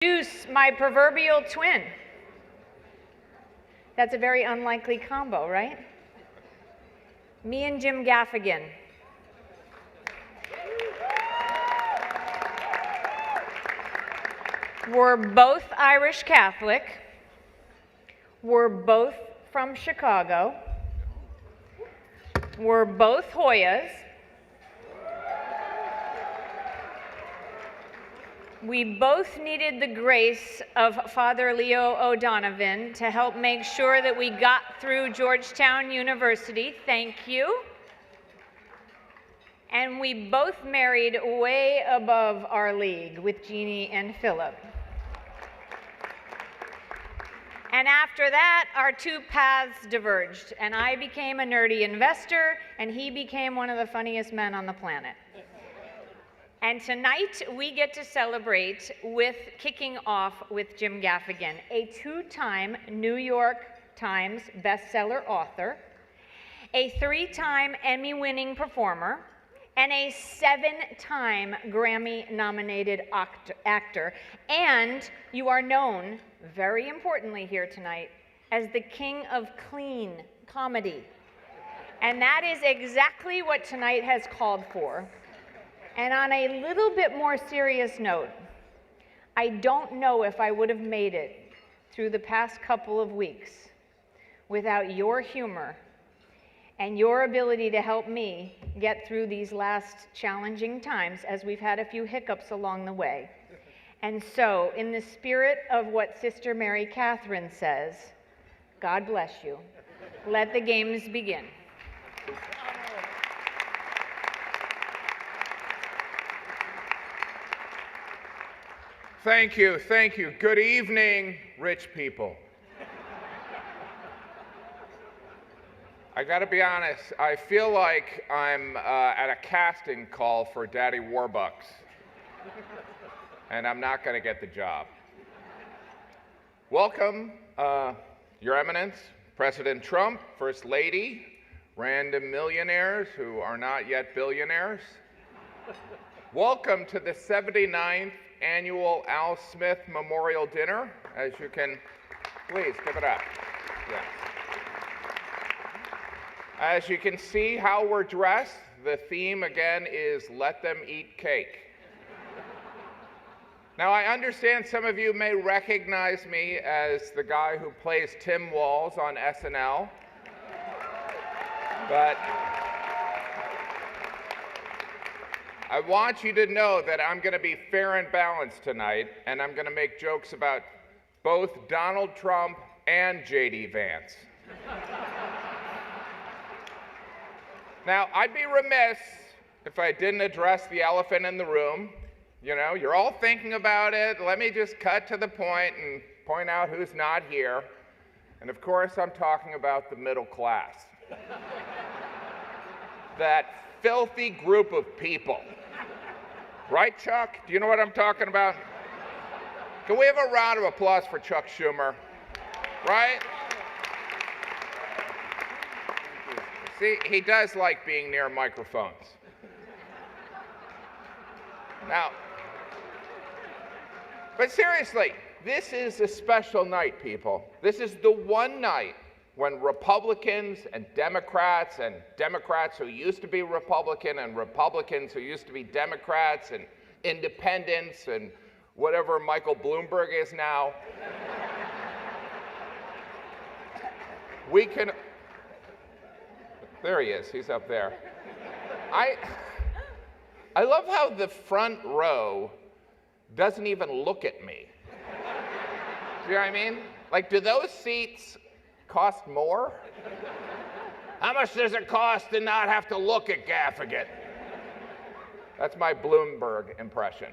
Introduce my proverbial twin. That's a very unlikely combo, right? Me and Jim Gaffigan. We're both Irish Catholic. We're both from Chicago. We're both Hoyas. We both needed the grace of Father Leo O'Donovan to help make sure that we got through Georgetown University. Thank you. And we both married way above our league with Jeannie and Philip. And after that, our two paths diverged, and I became a nerdy investor, and he became one of the funniest men on the planet. And tonight, we get to celebrate with kicking off with Jim Gaffigan, a two-time New York Times bestseller author, a three-time Emmy-winning performer, and a seven-time Grammy-nominated actor. And you are known, very importantly here tonight, as the king of clean comedy. And that is exactly what tonight has called for. And on a little bit more serious note, I don't know if I would have made it through the past couple of weeks without your humor and your ability to help me get through these last challenging times, as we've had a few hiccups along the way. And so, in the spirit of what Sister Mary Catherine says, God bless you. Let the games begin. Thank you, thank you. Good evening, rich people. I gotta be honest, I feel like I'm at a casting call for Daddy Warbucks, and I'm not gonna get the job. Welcome, Your Eminence, President Trump, First Lady, random millionaires who are not yet billionaires. Welcome to the 79th Annual Al Smith Memorial Dinner. As you can, please give it up. Yes. As you can see how we're dressed, the theme again is let them eat cake. Now I understand some of you may recognize me as the guy who plays Tim Walz on SNL, but I want you to know that I'm going to be fair and balanced tonight, and I'm going to make jokes about both Donald Trump and J.D. Vance. Now, I'd be remiss if I didn't address the elephant in the room. You know, you're all thinking about it. Let me just cut to the point and point out who's not here. And of course, I'm talking about the middle class. That filthy group of people. Right, Chuck? Do you know what I'm talking about? Can we have a round of applause for Chuck Schumer? Right? See, he does like being near microphones. Now, but seriously, this is a special night, people. This is the one night when Republicans and Democrats who used to be Republican and Republicans who used to be Democrats and independents and whatever Michael Bloomberg is now, we can, there he is, he's up there. I love how the front row doesn't even look at me. Do you know what I mean? Like, do those seats cost more? How much does it cost to not have to look at Gaffigan? That's my Bloomberg impression.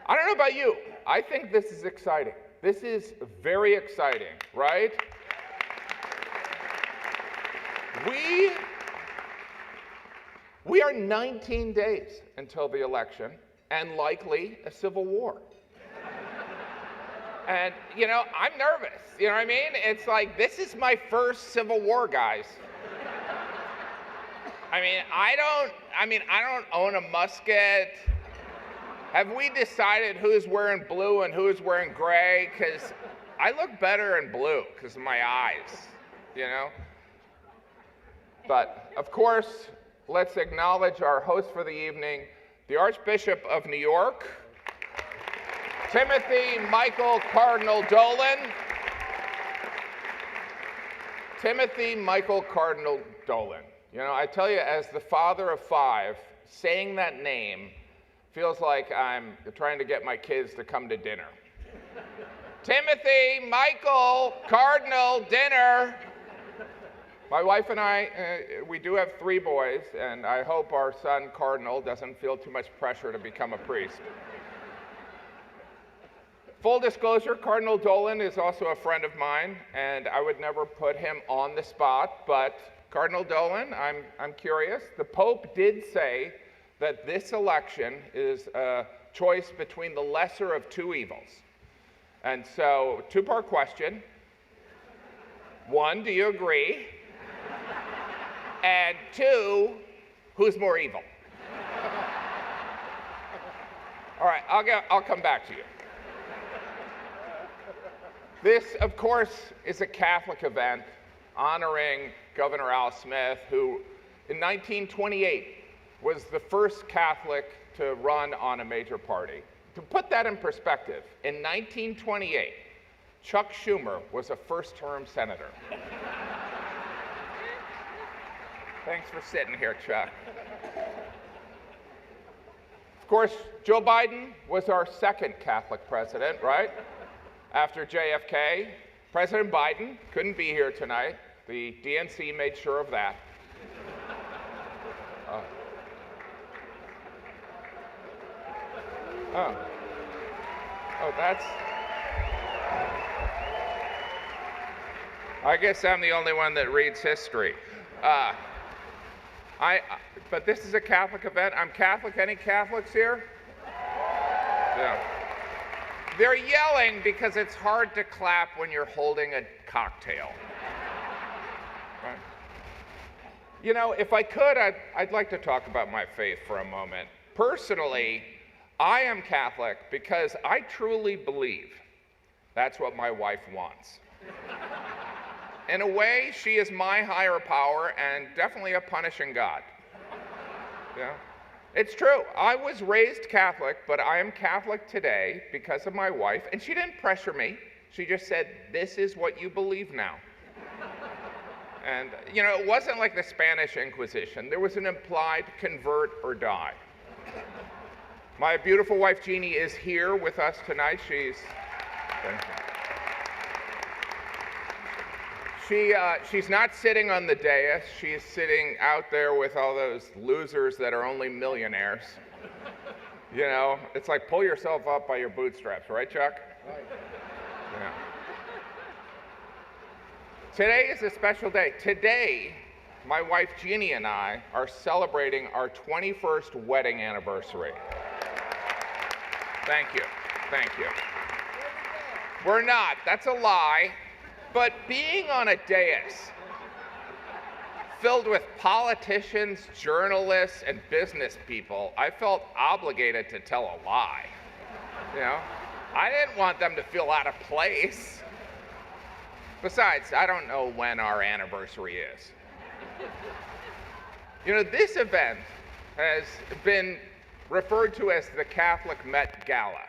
I don't know about you. I think this is exciting. This is very exciting, right? We are 19 days until the election and likely a civil war. And, you know, I'm nervous, you know what I mean? It's like, this is my first Civil War, guys. I don't own a musket. Have we decided who's wearing blue and who's wearing gray? Because I look better in blue because of my eyes, you know? But, of course, let's acknowledge our host for the evening, the Archbishop of New York, Timothy Michael Cardinal Dolan. Timothy Michael Cardinal Dolan. You know, I tell you, as the father of 5, saying that name feels like I'm trying to get my kids to come to dinner. Timothy Michael Cardinal dinner. My wife and I, we do have 3 boys, and I hope our son Cardinal doesn't feel too much pressure to become a priest. Full disclosure, Cardinal Dolan is also a friend of mine, and I would never put him on the spot, but Cardinal Dolan, I'm curious. The Pope did say that this election is a choice between the lesser of 2 evils. And so, 2-part question. 1, do you agree? And 2, who's more evil? All right, I'll come back to you. This, of course, is a Catholic event honoring Governor Al Smith, who in 1928 was the first Catholic to run on a major party. To put that in perspective, in 1928, Chuck Schumer was a first-term senator. Thanks for sitting here, Chuck. Of course, Joe Biden was our second Catholic president, right? After JFK. President Biden couldn't be here tonight. The DNC made sure of that. That's... I guess I'm the only one that reads history. But this is a Catholic event. I'm Catholic. Any Catholics here? Yeah. They're yelling because it's hard to clap when you're holding a cocktail. Right? You know, if I could, I'd like to talk about my faith for a moment. Personally, I am Catholic because I truly believe that's what my wife wants. In a way, she is my higher power and definitely a punishing God. Yeah. It's true. I was raised Catholic, but I am Catholic today because of my wife, and she didn't pressure me. She just said, this is what you believe now. And, you know, it wasn't like the Spanish Inquisition. There was an implied convert or die. My beautiful wife, Jeannie, is here with us tonight. She's not sitting on the dais. She's sitting out there with all those losers that are only millionaires. You know, it's like pull yourself up by your bootstraps, right, Chuck? Right. Yeah. Today is a special day. Today, my wife Jeannie and I are celebrating our 21st wedding anniversary. Thank you. Thank you. We're not. That's a lie. But being on a dais filled with politicians, journalists, and business people, I felt obligated to tell a lie. You know, I didn't want them to feel out of place. Besides, I don't know when our anniversary is. You know, this event has been referred to as the Catholic Met Gala.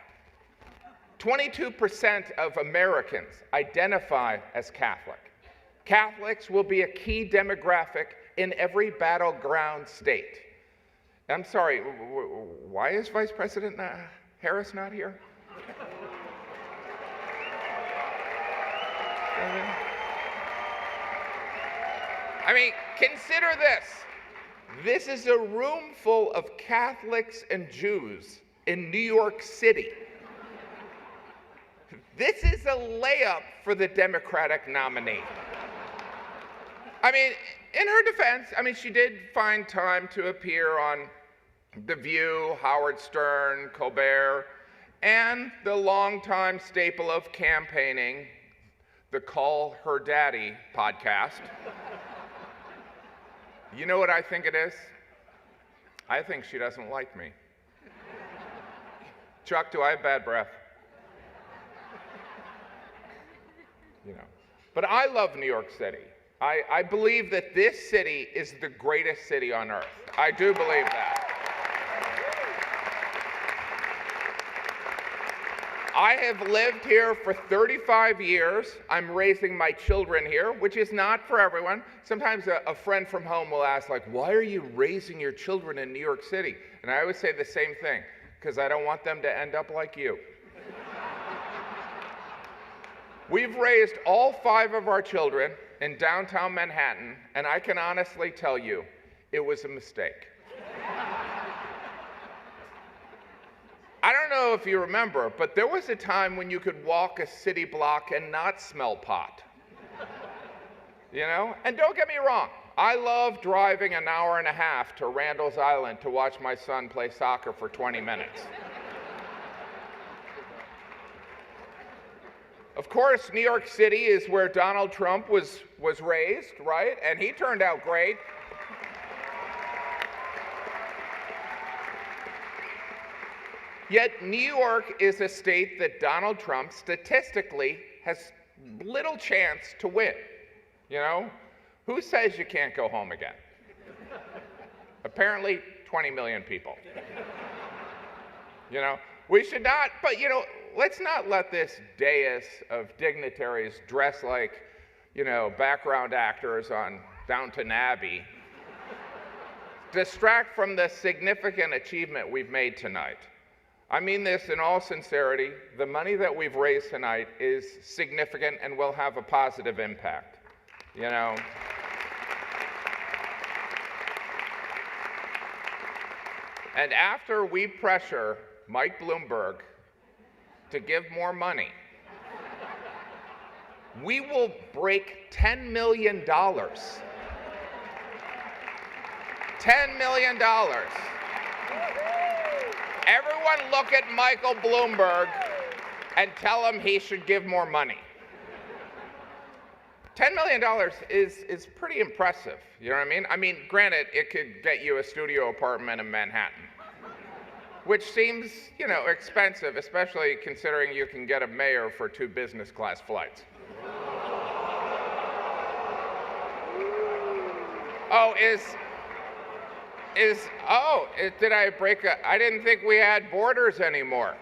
22% of Americans identify as Catholic. Catholics will be a key demographic in every battleground state. I'm sorry, why is Vice President Harris not here? I mean, consider this. This is a room full of Catholics and Jews in New York City. This is a layup for the Democratic nominee. I mean, in her defense, I mean, she did find time to appear on The View, Howard Stern, Colbert, and the longtime staple of campaigning, the Call Her Daddy podcast. You know what I think it is? I think she doesn't like me. Chuck, do I have bad breath? But I love New York City. I believe that this city is the greatest city on earth. I do believe that. I have lived here for 35 years. I'm raising my children here, which is not for everyone. Sometimes a friend from home will ask, like, why are you raising your children in New York City? And I always say the same thing, because I don't want them to end up like you. We've raised all 5 of our children in downtown Manhattan, and I can honestly tell you, it was a mistake. I don't know if you remember, but there was a time when you could walk a city block and not smell pot. And don't get me wrong, I love driving an hour and a half to Randall's Island to watch my son play soccer for 20 minutes. Of course, New York City is where Donald Trump was raised, right? And he turned out great. Yet New York is a state that Donald Trump statistically has little chance to win. Who says you can't go home again? Apparently 20 million people. We should not, but let's not let this dais of dignitaries dress like, background actors on Downton Abbey distract from the significant achievement we've made tonight. I mean this in all sincerity. The money that we've raised tonight is significant and will have a positive impact. And after we pressure Mike Bloomberg to give more money, we will break $10 million. $10 million. Everyone look at Michael Bloomberg and tell him he should give more money. $10 million is pretty impressive, you know what I mean? I mean, granted, it could get you a studio apartment in Manhattan, which seems, expensive, especially considering you can get a mayor for 2 business class flights. Did I break I didn't think we had borders anymore.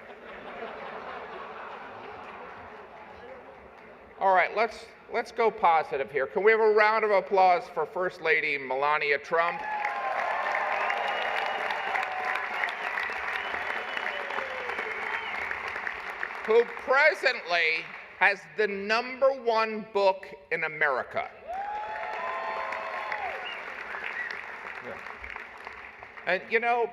All right, let's go positive here. Can we have a round of applause for First Lady Melania Trump? Who presently has the #1 book in America. And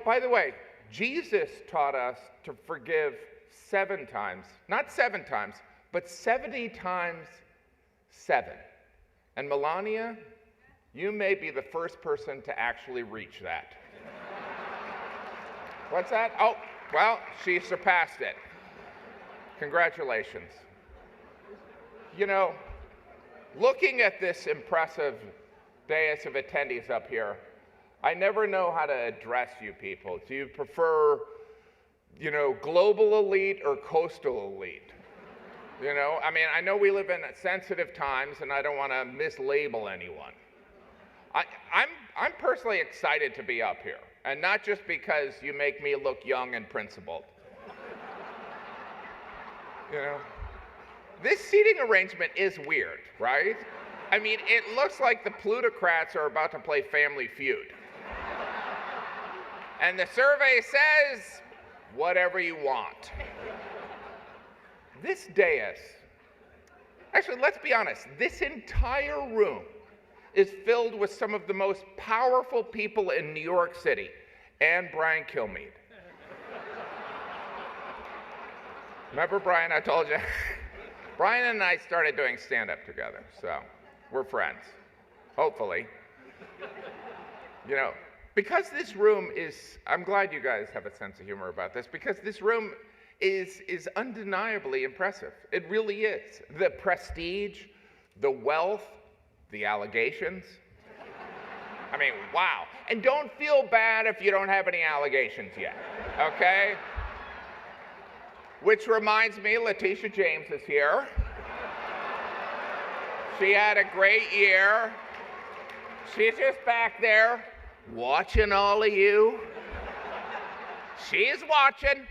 by the way, Jesus taught us to forgive 7 times, not 7 times, but 70 times 7. And Melania, you may be the first person to actually reach that. What's that? Oh, well, she surpassed it. Congratulations. Looking at this impressive dais of attendees up here, I never know how to address you people. Do you prefer, global elite or coastal elite? I mean, I know we live in sensitive times, and I don't want to mislabel anyone. I'm personally excited to be up here, and not just because you make me look young and principled. This seating arrangement is weird, right? I mean, it looks like the plutocrats are about to play Family Feud. And the survey says, whatever you want. This dais, actually, let's be honest, this entire room is filled with some of the most powerful people in New York City, and Brian Kilmeade. Remember Brian, I told you? Brian and I started doing stand-up together, so we're friends, hopefully. Because this room is, I'm glad you guys have a sense of humor about this, because this room is undeniably impressive. It really is. The prestige, the wealth, the allegations. I mean, wow. And don't feel bad if you don't have any allegations yet, okay? Which reminds me, Letitia James is here. She had a great year. She's just back there watching all of you. She's watching.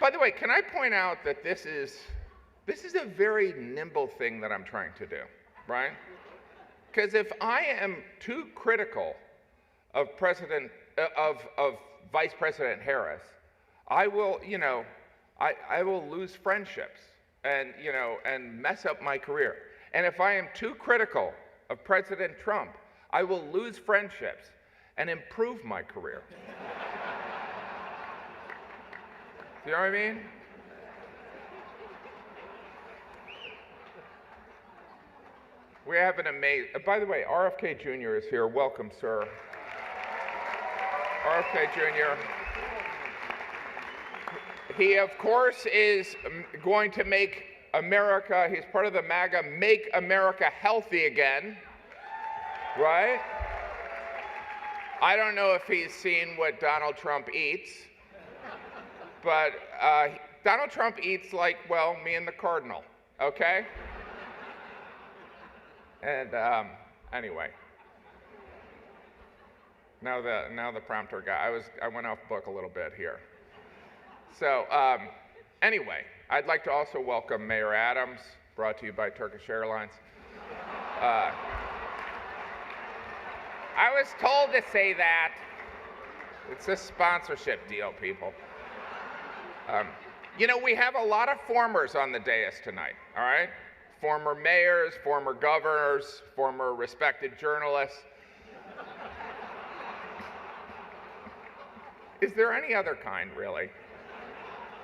By the way, can I point out that this is a very nimble thing that I'm trying to do, right? Because if I am too critical of Vice President Harris, I will, I will lose friendships and mess up my career. And if I am too critical of President Trump, I will lose friendships and improve my career. You know what I mean? We have an amazing, by the way, RFK Jr. is here. Welcome, sir. RFK Jr. He, of course, is going to make America, he's part of the MAGA, Make America Healthy Again, right? I don't know if he's seen what Donald Trump eats, but Donald Trump eats like, well, me and the Cardinal, okay? And anyway, now the prompter guy. I went off book a little bit here. So anyway, I'd like to also welcome Mayor Adams, brought to you by Turkish Airlines. I was told to say that. It's a sponsorship deal, people. We have a lot of formers on the dais tonight, all right? Former mayors, former governors, former respected journalists. Is there any other kind, really?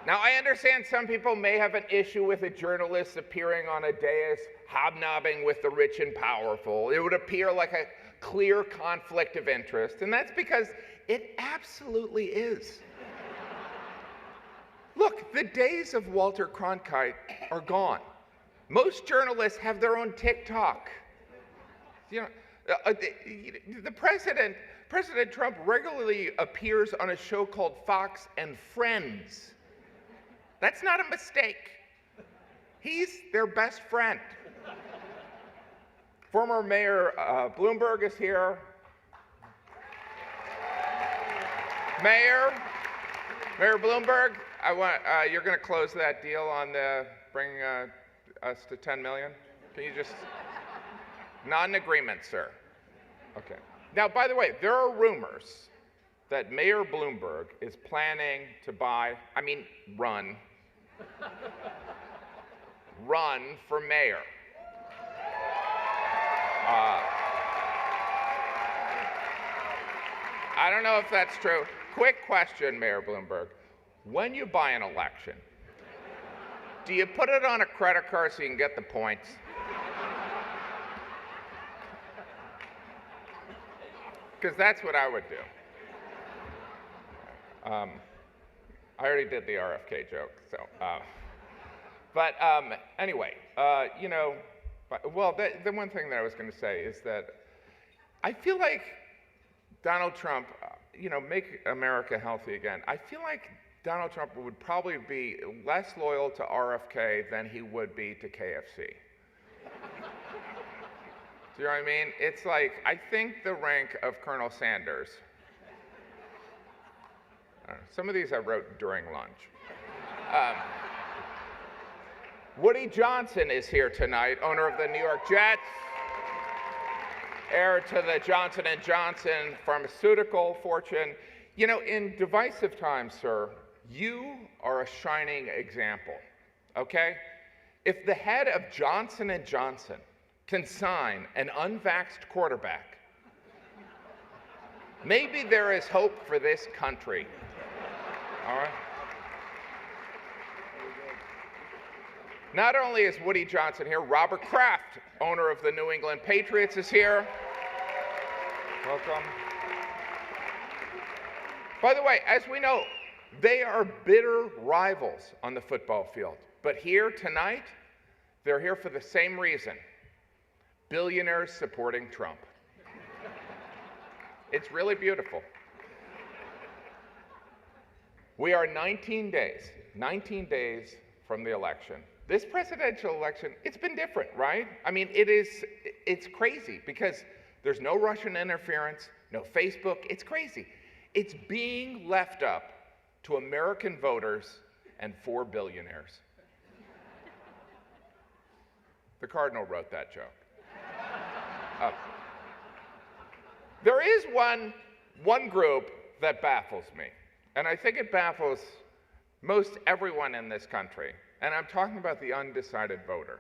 Now, I understand some people may have an issue with a journalist appearing on a dais, hobnobbing with the rich and powerful. It would appear like a clear conflict of interest, and that's because it absolutely is. Look, the days of Walter Cronkite are gone. Most journalists have their own TikTok. The President Trump regularly appears on a show called Fox and Friends. That's not a mistake. He's their best friend. Former Mayor Bloomberg is here. Mayor Bloomberg, you're going to close that deal on bringing us to 10 million? Can you just, not an agreement, sir. Okay. Now, by the way, there are rumors that Mayor Bloomberg is planning to run for mayor. I don't know if that's true. Quick question, Mayor Bloomberg. When you buy an election, do you put it on a credit card so you can get the points? Because that's what I would do. I already did the RFK joke, so. Anyway, the one thing that I was going to say is that I feel like Donald Trump, make America healthy again. I feel like Donald Trump would probably be less loyal to RFK than he would be to KFC. Do you know what I mean? It's like, I think the rank of Colonel Sanders. I don't know, some of these I wrote during lunch. Woody Johnson is here tonight, owner of the New York Jets, heir to the Johnson & Johnson pharmaceutical fortune. In divisive times, sir, you are a shining example, okay? If the head of Johnson & Johnson can sign an unvaxxed quarterback, maybe there is hope for this country, all right? Not only is Woody Johnson here, Robert Kraft, owner of the New England Patriots, is here. Welcome. By the way, as we know, they are bitter rivals on the football field. But here tonight, they're here for the same reason: billionaires supporting Trump. It's really beautiful. We are 19 days from the election. This presidential election, it's been different, right? I mean, it's crazy because there's no Russian interference, no Facebook, it's crazy. It's being left up to American voters and 4 billionaires. The Cardinal wrote that joke. There is one group that baffles me, and I think it baffles most everyone in this country, and I'm talking about the undecided voter.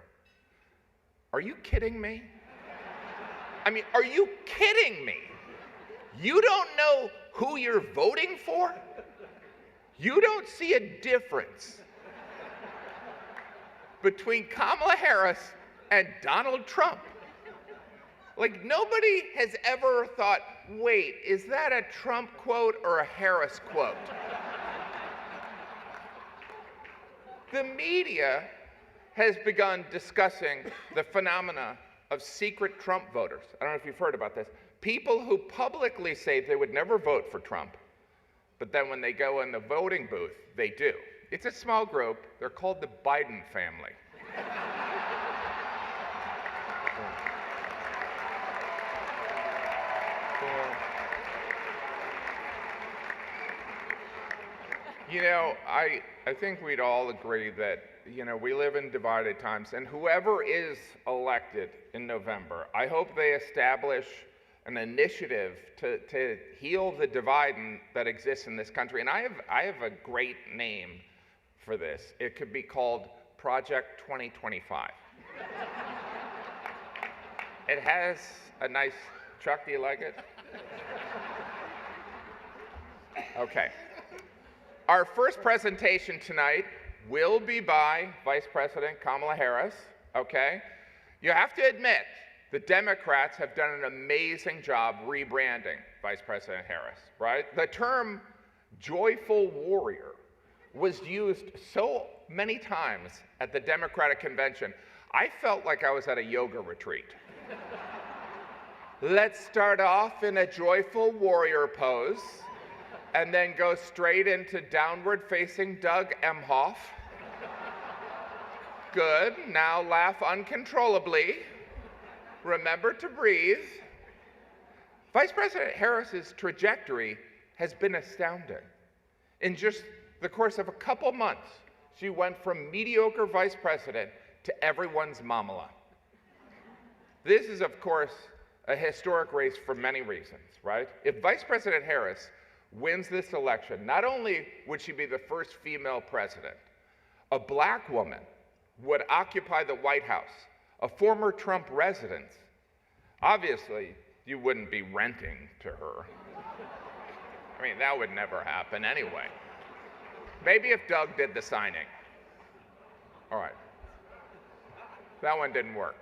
Are you kidding me? I mean, are you kidding me? You don't know who you're voting for? You don't see a difference between Kamala Harris and Donald Trump. Like, nobody has ever thought, wait, is that a Trump quote or a Harris quote? The media has begun discussing the phenomena of secret Trump voters. I don't know if you've heard about this. People who publicly say they would never vote for Trump, but then when they go in the voting booth, they do. It's a small group. They're called the Biden family. You know, I think we'd all agree that, you know, we live in divided times, and whoever is elected in November, I hope they establish an initiative to heal the divide that exists in this country. And I have a great name for this. It could be called Project 2025. It has a nice, Chuck, do you like it? Okay. Our first presentation tonight will be by Vice President Kamala Harris, okay? You have to admit, the Democrats have done an amazing job rebranding Vice President Harris, right? The term joyful warrior was used so many times at the Democratic convention, I felt like I was at a yoga retreat. Let's start off in a joyful warrior pose, and then go straight into downward-facing Doug Emhoff. Good. Now laugh uncontrollably. Remember to breathe. Vice President Harris's trajectory has been astounding. In just the course of a couple months, she went from mediocre vice president to everyone's mamala. This is, of course, a historic race for many reasons, right? If Vice President Harris wins this election, not only would she be the first female president, a black woman would occupy the White House, a former Trump resident. Obviously, you wouldn't be renting to her. I mean, that would never happen anyway. Maybe if Doug did the signing. All right. That one didn't work.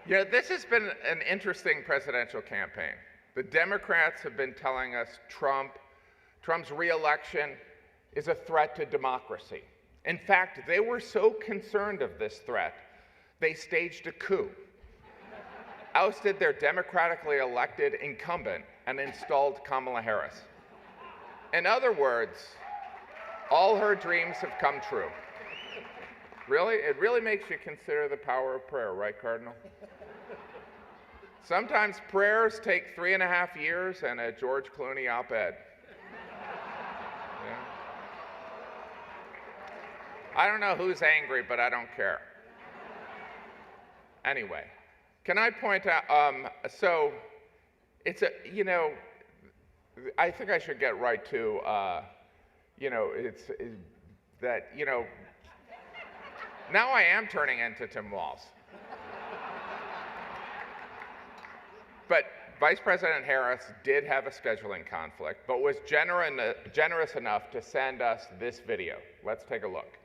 You know, this has been an interesting presidential campaign. The Democrats have been telling us Trump's re-election is a threat to democracy. In fact, they were so concerned of this threat, they staged a coup, ousted their democratically elected incumbent, and installed Kamala Harris. In other words, all her dreams have come true. Really? It really makes you consider the power of prayer, right, Cardinal? Sometimes prayers take 3.5 years and a George Clooney op-ed. Yeah. I don't know who's angry, but I don't care. Anyway, can I point out, so it's a, you know, I think I should get right to, you know, that, you know, now I am turning into Tim Walz. But Vice President Harris did have a scheduling conflict, but was generous enough to send us this video. Let's take a look.